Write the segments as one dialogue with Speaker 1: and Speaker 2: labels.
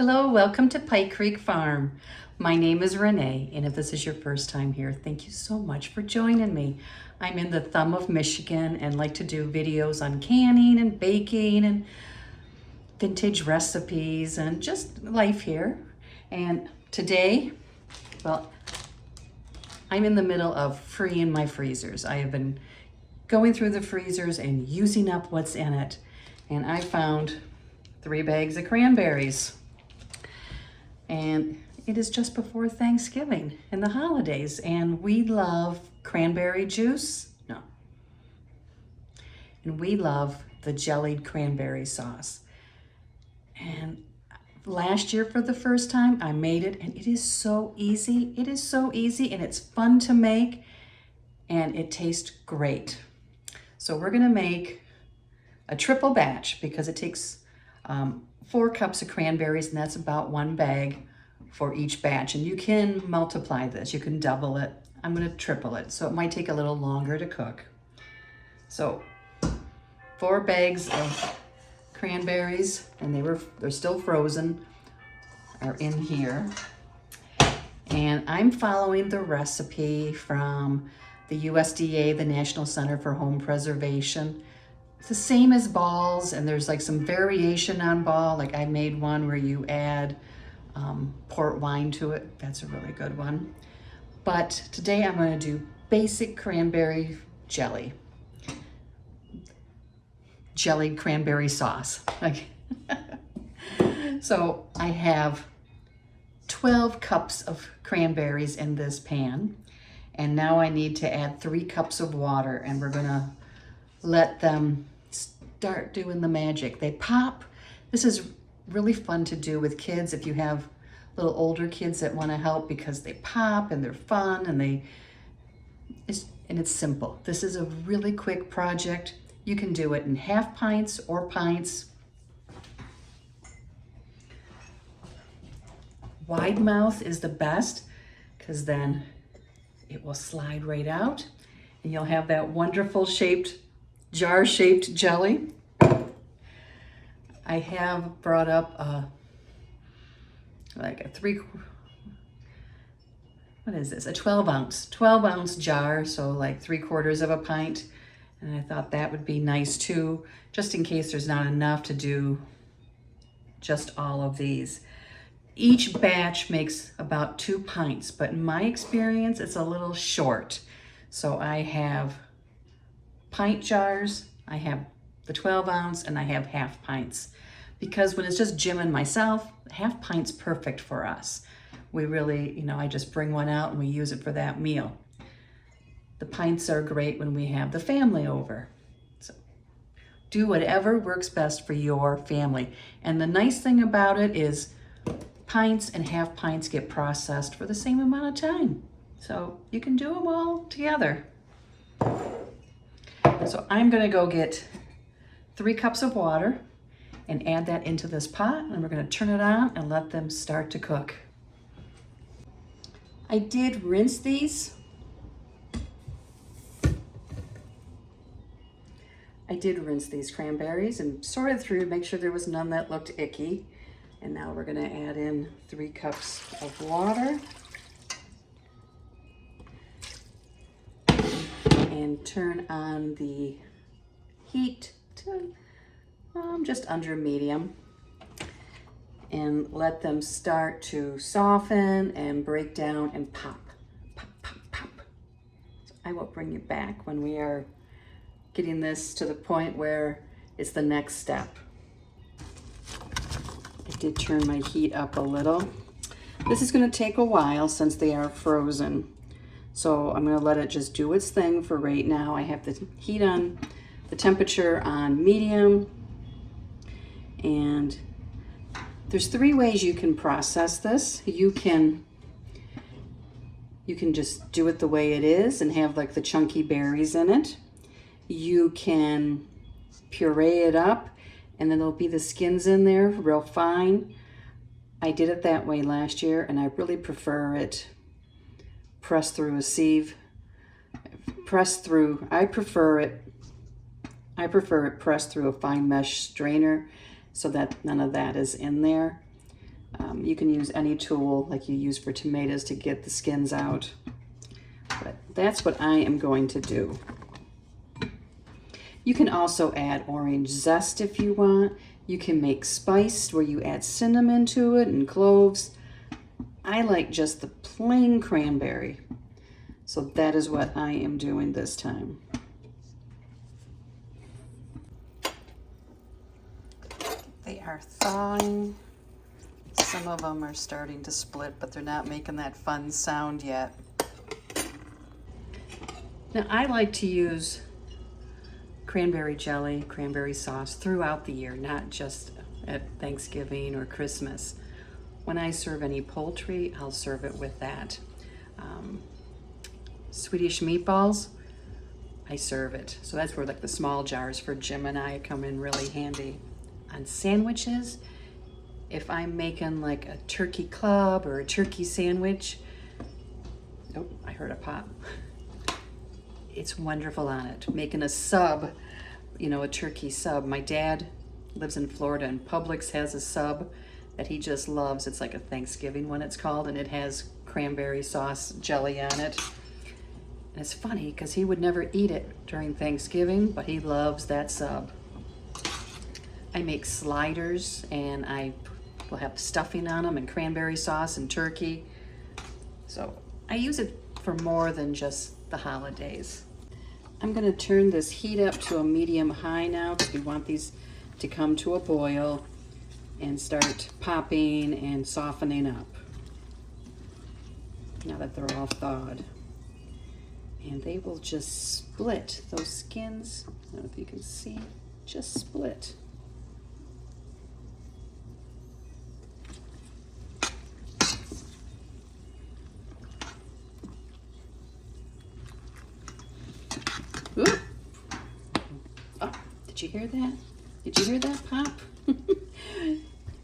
Speaker 1: Hello, welcome to Pike Creek Farm. My name is Renee, and if this is your first time here, thank you so much for joining me. I'm in the thumb of Michigan and like to do videos on canning and baking and vintage recipes and just life here. And today, well, I'm in the middle of freeing my freezers. I have been going through the freezers and using up what's in it. And I found 3 bags of cranberries. And it is just before Thanksgiving and the holidays, and we love cranberry juice. No. And we love the jellied cranberry sauce. And last year for the first time, I made it, and it is so easy. It is so easy, and it's fun to make, and it tastes great. So we're gonna make a triple batch because it takes 4 cups of cranberries, and that's about 1 bag for each batch. And you can multiply this, you can double it. I'm gonna triple it, so it might take a little longer to cook. So 4 bags of cranberries, and they're still frozen, are in here. And I'm following the recipe from the USDA, the National Center for Home Preservation. It's the same as balls, and there's like some variation on ball. Like I made one where you add port wine to it. That's a really good one. But today I'm going to do basic cranberry jelly. Jellied cranberry sauce. So I have 12 cups of cranberries in this pan. And now I need to add 3 cups of water, and we're going to let them start doing the magic. They pop. This is really fun to do with kids if you have little older kids that want to help, because they pop and they're fun and it's simple. This is a really quick project. You can do it in half pints or pints. Wide mouth is the best because then it will slide right out and you'll have that wonderful jar-shaped jelly. I have brought up a 12 ounce jar, so like 3/4 of a pint. And I thought that would be nice too, just in case there's not enough to do just all of these. Each batch makes about 2 pints, but in my experience, it's a little short. So I have pint jars, I have the 12 ounce, and I have half pints. Because when it's just Jim and myself, half pint's perfect for us. We really, I just bring one out and we use it for that meal. The pints are great when we have the family over. So do whatever works best for your family. And the nice thing about it is pints and half pints get processed for the same amount of time. So you can do them all together. So I'm gonna go get 3 cups of water and add that into this pot, and we're gonna turn it on and let them start to cook. I did rinse these. I did rinse these cranberries and sorted through, make sure there was none that looked icky. And now we're gonna add in 3 cups of water. And turn on the heat to just under medium, and let them start to soften and break down and pop, pop, pop, pop. So I will bring you back when we are getting this to the point where it's the next step. I did turn my heat up a little. This is going to take a while since they are frozen. So I'm going to let it just do its thing for right now. I have the heat on, the temperature on medium. And there's 3 ways you can process this. You can just do it the way it is and have like the chunky berries in it. You can puree it up and then there'll be the skins in there real fine. I did it that way last year and I really prefer it pressed through a sieve. I prefer it pressed through a fine mesh strainer so that none of that is in there. You can use any tool like you use for tomatoes to get the skins out. But that's what I am going to do. You can also add orange zest if you want. You can make spiced where you add cinnamon to it and cloves. I like just the plain cranberry. So that is what I am doing this time. They are thawing. Some of them are starting to split, but they're not making that fun sound yet. Now I like to use cranberry jelly, cranberry sauce throughout the year, not just at Thanksgiving or Christmas. When I serve any poultry, I'll serve it with that. Swedish meatballs, I serve it. So that's where like the small jars for Jim and I come in really handy. On sandwiches, if I'm making like a turkey club or a turkey sandwich, oh, I heard a pop. It's wonderful on it. Making a sub, you know, a turkey sub. My dad lives in Florida and Publix has a sub that he just loves. It's like a Thanksgiving one, it's called, and it has cranberry sauce jelly on it. And it's funny because he would never eat it during Thanksgiving, but he loves that sub. I make sliders and I will have stuffing on them and cranberry sauce and turkey. So I use it for more than just the holidays. I'm going to turn this heat up to a medium high now because we want these to come to a boil and start popping and softening up now that they're all thawed. And they will just split. Those skins, I don't know if you can see, just split. Ooh. Oh, did you hear that? Did you hear that pop?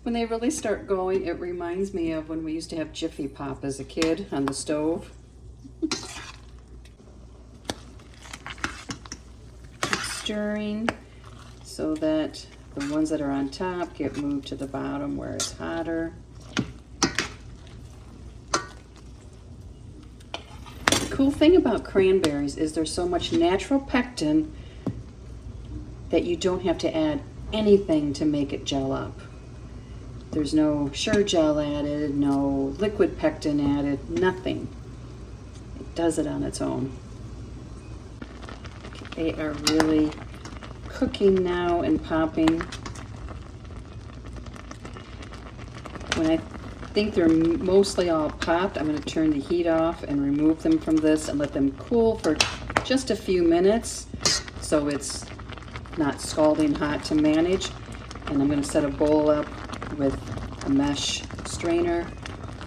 Speaker 1: When they really start going, it reminds me of when we used to have Jiffy Pop as a kid on the stove. Keep stirring so that the ones that are on top get moved to the bottom where it's hotter. The cool thing about cranberries is there's so much natural pectin that you don't have to add anything to make it gel up. There's no sure gel added, no liquid pectin added, nothing. It does it on its own. They are really cooking now and popping. When I think they're mostly all popped, I'm going to turn the heat off and remove them from this and let them cool for just a few minutes so it's not scalding hot to manage. And I'm going to set a bowl up with a mesh strainer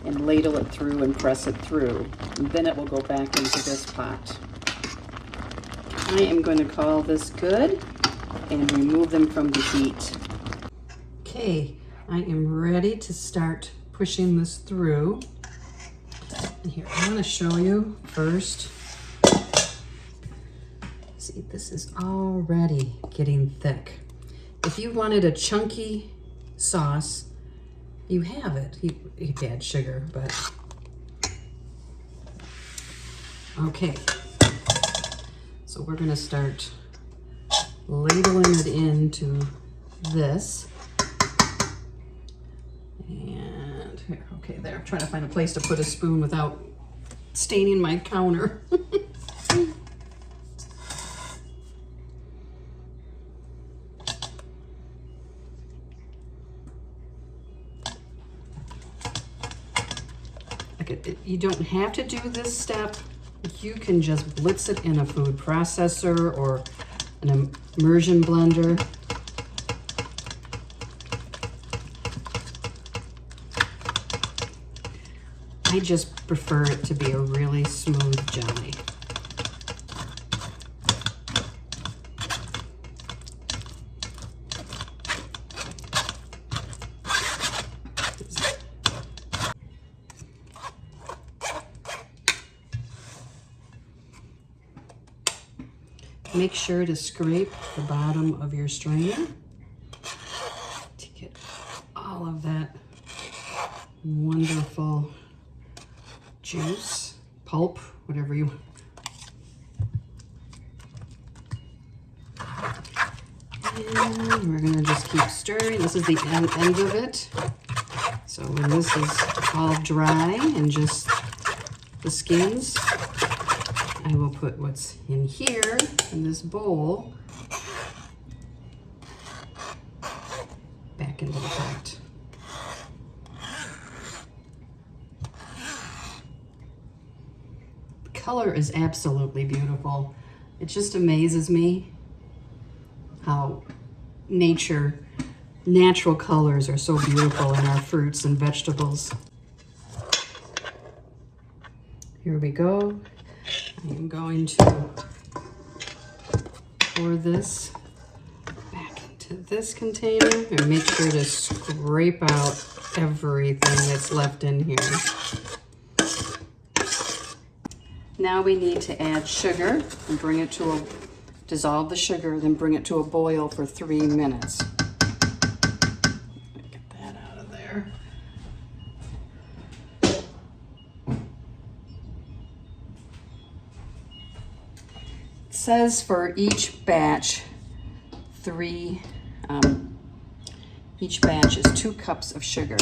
Speaker 1: and ladle it through and press it through. And then it will go back into this pot. I am going to call this good and remove them from the heat. Okay, I am ready to start pushing this through. And here, I want to show you first. See, this is already getting thick. If you wanted a chunky sauce, you have it. You could add sugar, but okay. So we're gonna start ladling it into this. And here, okay, there. I'm trying to find a place to put a spoon without staining my counter. You don't have to do this step. You can just blitz it in a food processor or an immersion blender. I just prefer it to be a really smooth jelly. Make sure to scrape the bottom of your strainer to get all of that
Speaker 2: wonderful juice, pulp, whatever you want. And we're gonna just keep stirring. This is the end of it. So when this is all dry and just the skins, I will put what's in here in this bowl back into the pot. The color is absolutely beautiful. It just amazes me how natural colors are so beautiful in our fruits and vegetables. Here we go. I am going to pour this back into this container and make sure to scrape out everything that's left in here. Now we need to add sugar and bring it to dissolve the sugar, then bring it to a boil for 3 minutes. Get that out of there. It says for each batch, each batch is 2 cups of sugar.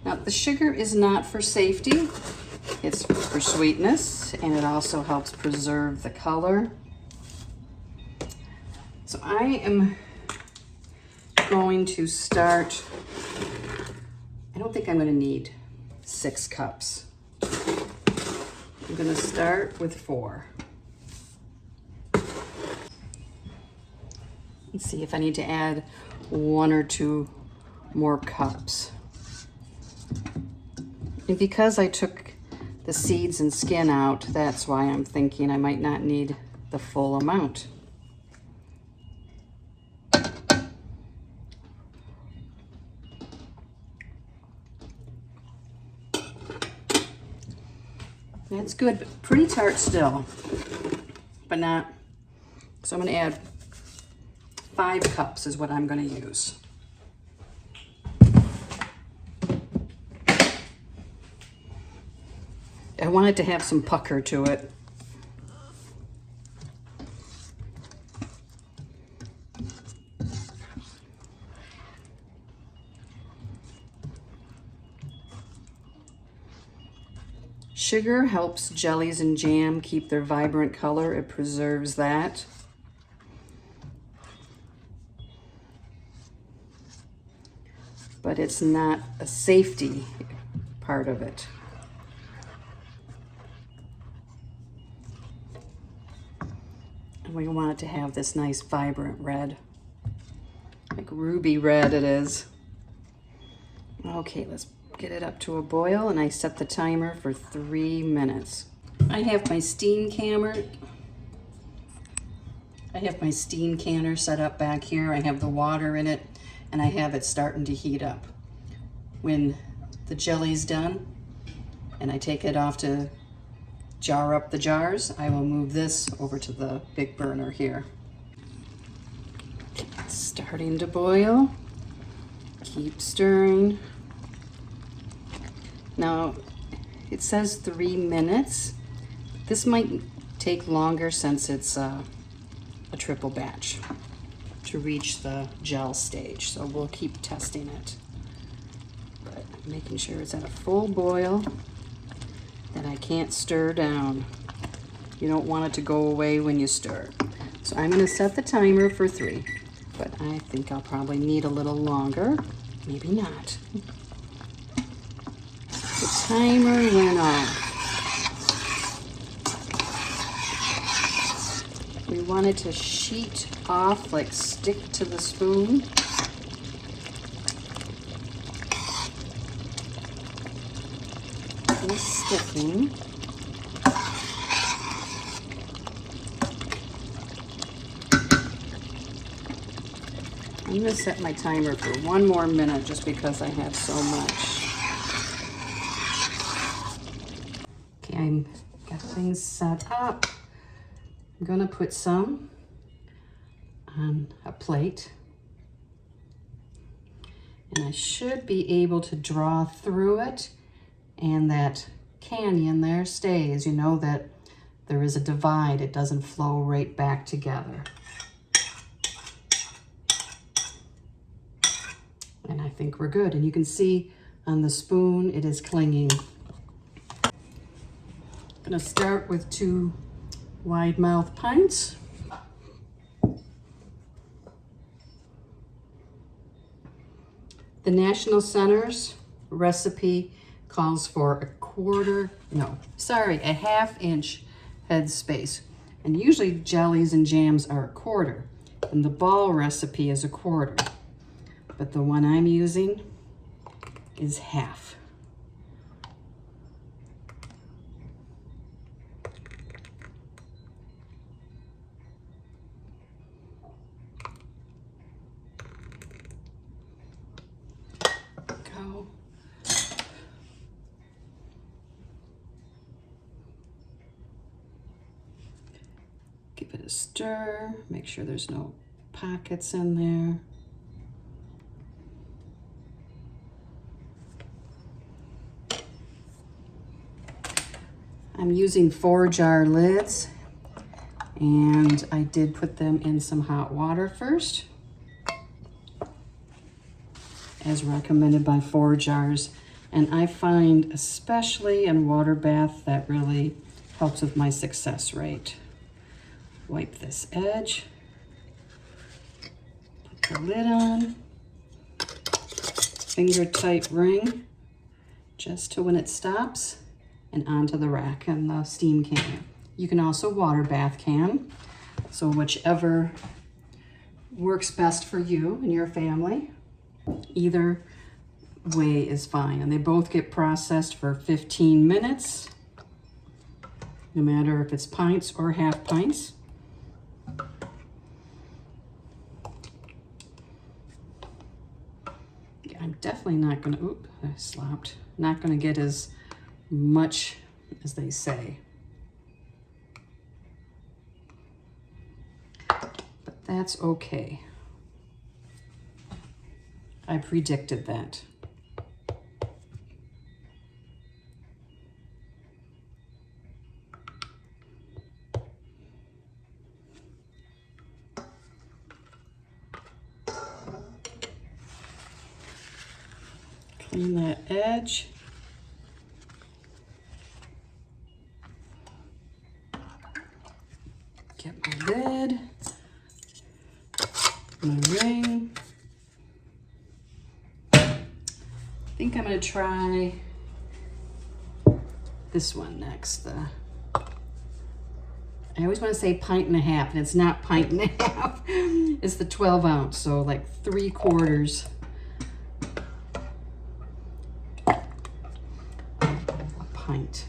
Speaker 2: Now the sugar is not for safety, it's for sweetness, and it also helps preserve the color. So I am going to start, I don't think I'm going to need 6 cups. I'm going to start with 4. Let's see if I need to add 1 or 2 more cups. And because I took the seeds and skin out, that's why I'm thinking I might not need the full amount. That's good, but pretty tart still, but not. So I'm going to add 5 cups is what I'm going to use. I want it to have some pucker to it. Sugar helps jellies and jam keep their vibrant color. It preserves that. But it's not a safety part of it. And we want it to have this nice vibrant red, like ruby red it is. Okay, let's get it up to a boil, and I set the timer for 3 minutes. I have my steam canner. Set up back here. I have the water in it, and I have it starting to heat up. When the jelly's done, and I take it off to jar up the jars, I will move this over to the big burner here. It's starting to boil. Keep stirring. Now, it says 3 minutes. This might take longer since it's a triple batch to reach the gel stage, so we'll keep testing it. But making sure it's at a full boil that I can't stir down. You don't want it to go away when you stir. So I'm going to set the timer for 3, but I think I'll probably need a little longer. Maybe not. The timer went off. We want it to sheet off, like stick to the spoon. It's sticking. I'm going to set my timer for 1 more minute just because I have so much. Okay, I've got things set up. I'm going to put some on a plate. And I should be able to draw through it and that canyon there stays. You know that there is a divide. It doesn't flow right back together. And I think we're good. And you can see on the spoon, it is clinging. I'm gonna start with 2 wide mouth pints. The National Center's recipe calls for a half-inch headspace. And usually jellies and jams are 1/4. And the ball recipe is 1/4. But the one I'm using is half. Go. Give it a stir, make sure there's no pockets in there. I'm using 4-jar lids, and I did put them in some hot water first, as recommended by 4 jars. And I find, especially in water bath, that really helps with my success rate. Wipe this edge, put the lid on, finger tight ring, just to when it stops, and onto the rack and the steam can. You can also water bath can, so whichever works best for you and your family. Either way is fine, and they both get processed for 15 minutes, no matter if it's pints or half pints. Yeah, I'm definitely not gonna, oop, I slopped. Not gonna get as much as they say. But that's okay. I predicted that. Clean that edge. Get my lid, my ring. I think I'm gonna try this one next. I always want to say 1.5 pints, and it's not 1.5 pints. It's the 12 ounce, so like 3/4 a pint.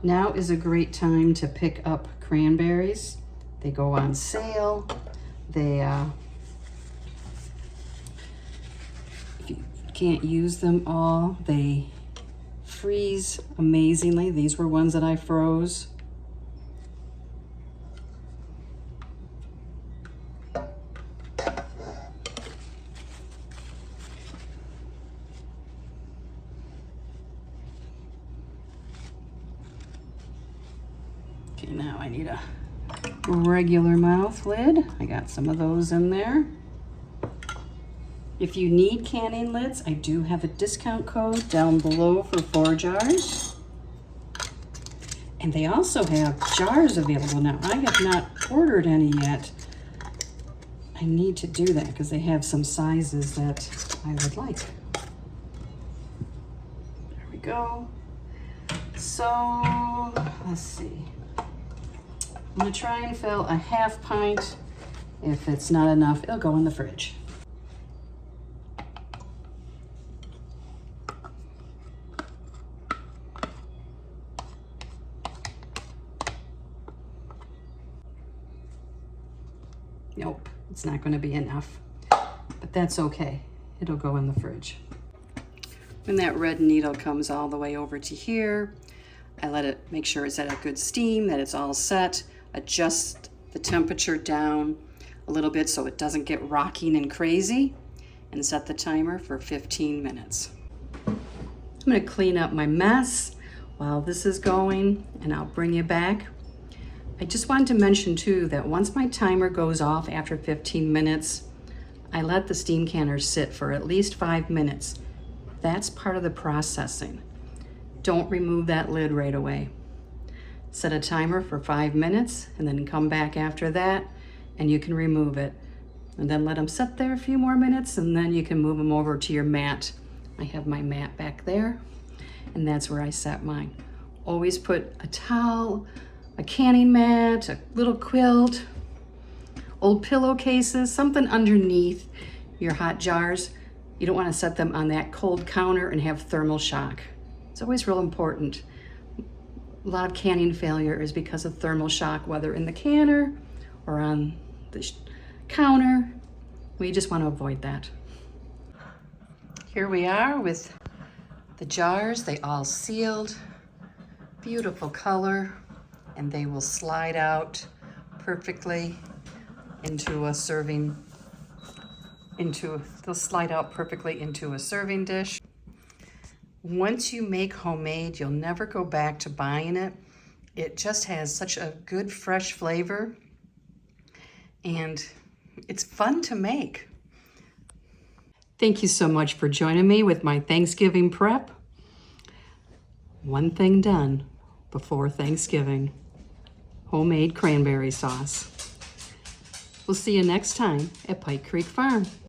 Speaker 2: Now is a great time to pick up cranberries. They go on sale. They, if you can't use them all, they freeze amazingly. These were ones that I froze. Okay, now I need a regular mouth lid. I got some of those in there. If you need canning lids, I do have a discount code down below for 4 jars. And they also have jars available now. I have not ordered any yet. I need to do that because they have some sizes that I would like. There we go. So, let's see. I'm gonna try and fill a 1/2 pint. If it's not enough, it'll go in the fridge. Nope, it's not gonna be enough, but that's okay. It'll go in the fridge. When that red needle comes all the way over to here, I let it make sure it's at a good steam, that it's all set, adjust the temperature down a little bit so it doesn't get rocking and crazy, and set the timer for 15 minutes. I'm gonna clean up my mess while this is going, and I'll bring you back. I just wanted to mention too that once my timer goes off after 15 minutes, I let the steam canner sit for at least 5 minutes. That's part of the processing. Don't remove that lid right away. Set a timer for 5 minutes and then come back after that and you can remove it. And then let them sit there a few more minutes and then you can move them over to your mat. I have my mat back there and that's where I set mine. Always put a towel, a canning mat, a little quilt, old pillowcases, something underneath your hot jars. You don't want to set them on that cold counter and have thermal shock. It's always real important. A lot of canning failure is because of thermal shock, whether in the canner or on the counter. We just want to avoid that. Here we are with the jars. They all sealed. Beautiful color. And they will slide out perfectly into a serving, they'll slide out perfectly into a serving dish. Once you make homemade, you'll never go back to buying it. It just has such a good fresh flavor and it's fun to make. Thank you so much for joining me with my Thanksgiving prep. One thing done before Thanksgiving: homemade cranberry sauce. We'll see you next time at Pike Creek Farm.